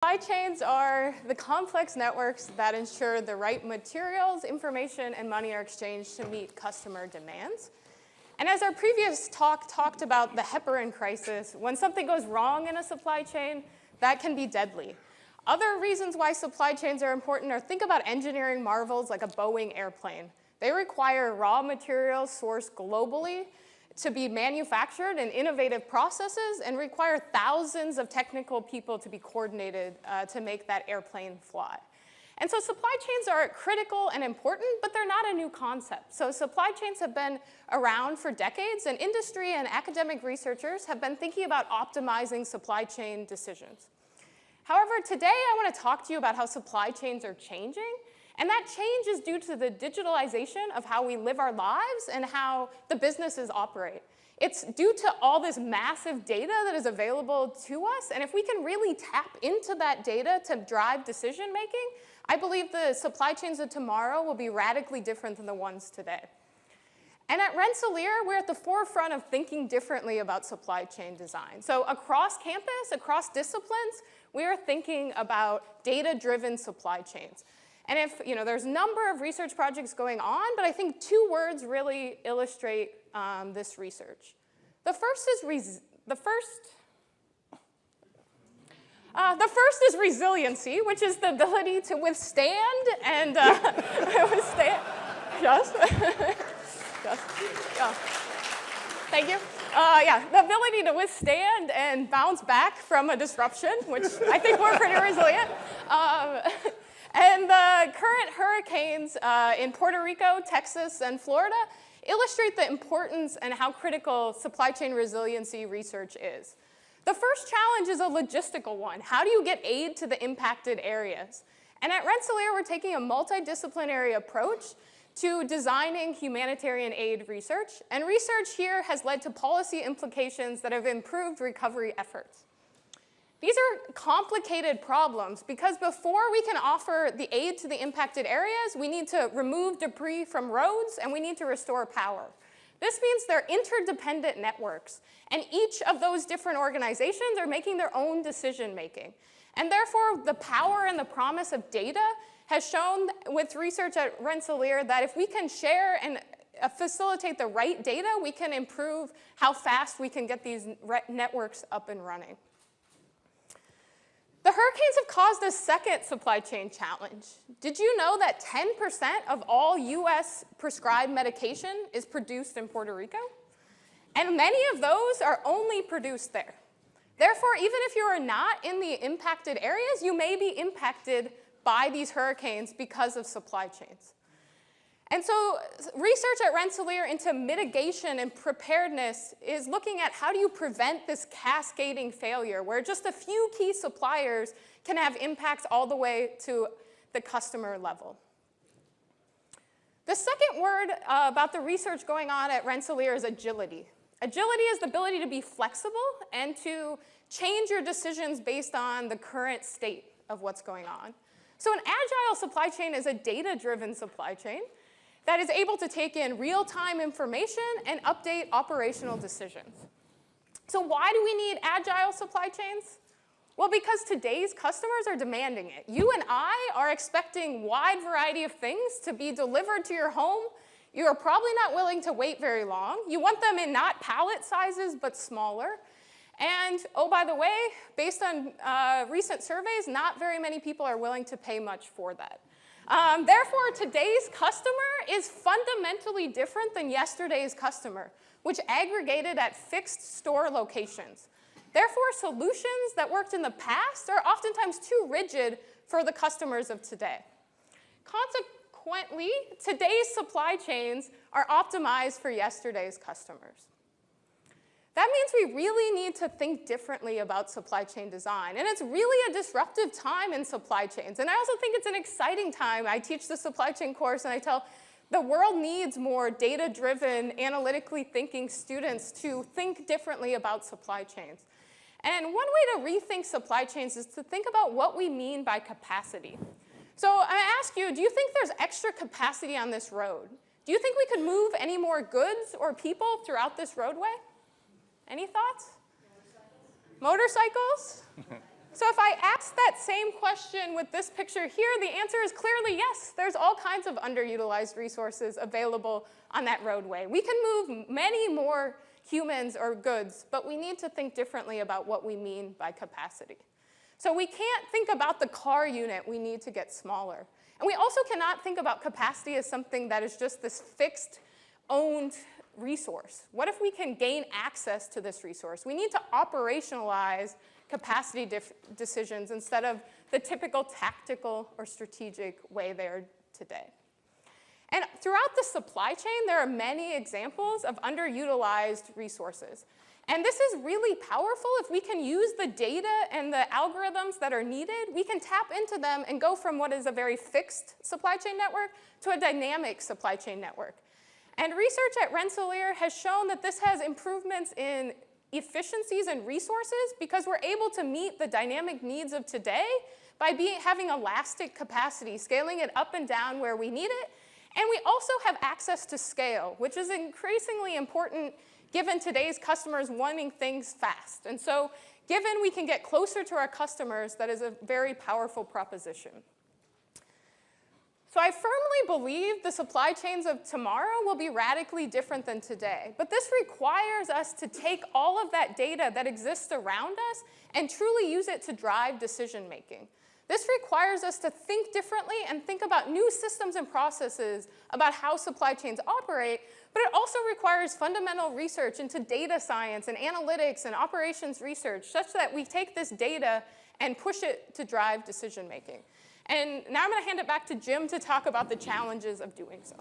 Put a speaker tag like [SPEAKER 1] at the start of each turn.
[SPEAKER 1] Supply chains are the complex networks that ensure the right materials, information, and money are exchanged to meet customer demands. And as our previous talk talked about the heparin crisis, when something goes wrong in a supply chain, that can be deadly. Other reasons why supply chains are important are, think about engineering marvels like a Boeing airplane. They require raw materials sourced globally to be manufactured in innovative processes and require thousands of technical people to be coordinated to make that airplane fly. And so supply chains are critical and important, but they're not a new concept. So supply chains have been around for decades, and industry and academic researchers have been thinking about optimizing supply chain decisions. However, today I want to talk to you about how supply chains are changing. And that change is due to the digitalization of how we live our lives and how the businesses operate. It's due to all this massive data that is available to us. And if we can really tap into that data to drive decision making, I believe the supply chains of tomorrow will be radically different than the ones today. And at Rensselaer, we're at the forefront of thinking differently about supply chain design. So across campus, across disciplines, we are thinking about data-driven supply chains. And there's a number of research projects going on, but I think two words really illustrate this research. The first is resiliency, which is the ability to withstand and withstand. Yes. Yes. Yeah. Thank you. The ability to withstand and bounce back from a disruption, which I think we're pretty resilient. And the current hurricanes in Puerto Rico, Texas, and Florida illustrate the importance and how critical supply chain resiliency research is. The first challenge is a logistical one. How do you get aid to the impacted areas? And at Rensselaer, we're taking a multidisciplinary approach to designing humanitarian aid research. And research here has led to policy implications that have improved recovery efforts. These are complicated problems because before we can offer the aid to the impacted areas, we need to remove debris from roads and we need to restore power. This means they're interdependent networks, and each of those different organizations are making their own decision making. And therefore, the power and the promise of data has shown with research at Rensselaer that if we can share and facilitate the right data, we can improve how fast we can get these networks up and running. The hurricanes have caused a second supply chain challenge. Did you know that 10% of all US prescribed medication is produced in Puerto Rico? And many of those are only produced there. Therefore, even if you are not in the impacted areas, you may be impacted by these hurricanes because of supply chains. And so research at Rensselaer into mitigation and preparedness is looking at how do you prevent this cascading failure where just a few key suppliers can have impacts all the way to the customer level. The second word about the research going on at Rensselaer is agility. Agility is the ability to be flexible and to change your decisions based on the current state of what's going on. So an agile supply chain is a data-driven supply chain that is able to take in real-time information and update operational decisions. So why do we need agile supply chains? Well, because today's customers are demanding it. You and I are expecting a wide variety of things to be delivered to your home. You are probably not willing to wait very long. You want them in not pallet sizes, but smaller. And, oh, by the way, based on recent surveys, not very many people are willing to pay much for that. Therefore, today's customer is fundamentally different than yesterday's customer, which aggregated at fixed store locations. Therefore, solutions that worked in the past are oftentimes too rigid for the customers of today. Consequently, today's supply chains are optimized for yesterday's customers. That means we really need to think differently about supply chain design. And it's really a disruptive time in supply chains. And I also think it's an exciting time. I teach the supply chain course, and I tell the world needs more data-driven, analytically thinking students to think differently about supply chains. And one way to rethink supply chains is to think about what we mean by capacity. So I ask you, do you think there's extra capacity on this road? Do you think we could move any more goods or people throughout this roadway? Any thoughts? Motorcycles? So if I ask that same question with this picture here, the answer is clearly yes. There's all kinds of underutilized resources available on that roadway. We can move many more humans or goods, but we need to think differently about what we mean by capacity. So we can't think about the car unit. We need to get smaller. And we also cannot think about capacity as something that is just this fixed, owned resource. What if we can gain access to this resource? We need to operationalize capacity decisions instead of the typical tactical or strategic way they are today. And throughout the supply chain, there are many examples of underutilized resources. And this is really powerful. If we can use the data and the algorithms that are needed, we can tap into them and go from what is a very fixed supply chain network to a dynamic supply chain network. And research at Rensselaer has shown that this has improvements in efficiencies and resources because we're able to meet the dynamic needs of today by having elastic capacity, scaling it up and down where we need it. And we also have access to scale, which is increasingly important given today's customers wanting things fast. And so given we can get closer to our customers, that is a very powerful proposition. So I firmly believe the supply chains of tomorrow will be radically different than today. But this requires us to take all of that data that exists around us and truly use it to drive decision making. This requires us to think differently and think about new systems and processes about how supply chains operate, but it also requires fundamental research into data science and analytics and operations research such that we take this data and push it to drive decision making. And now I'm going to hand it back to Jim to talk about the challenges of doing so.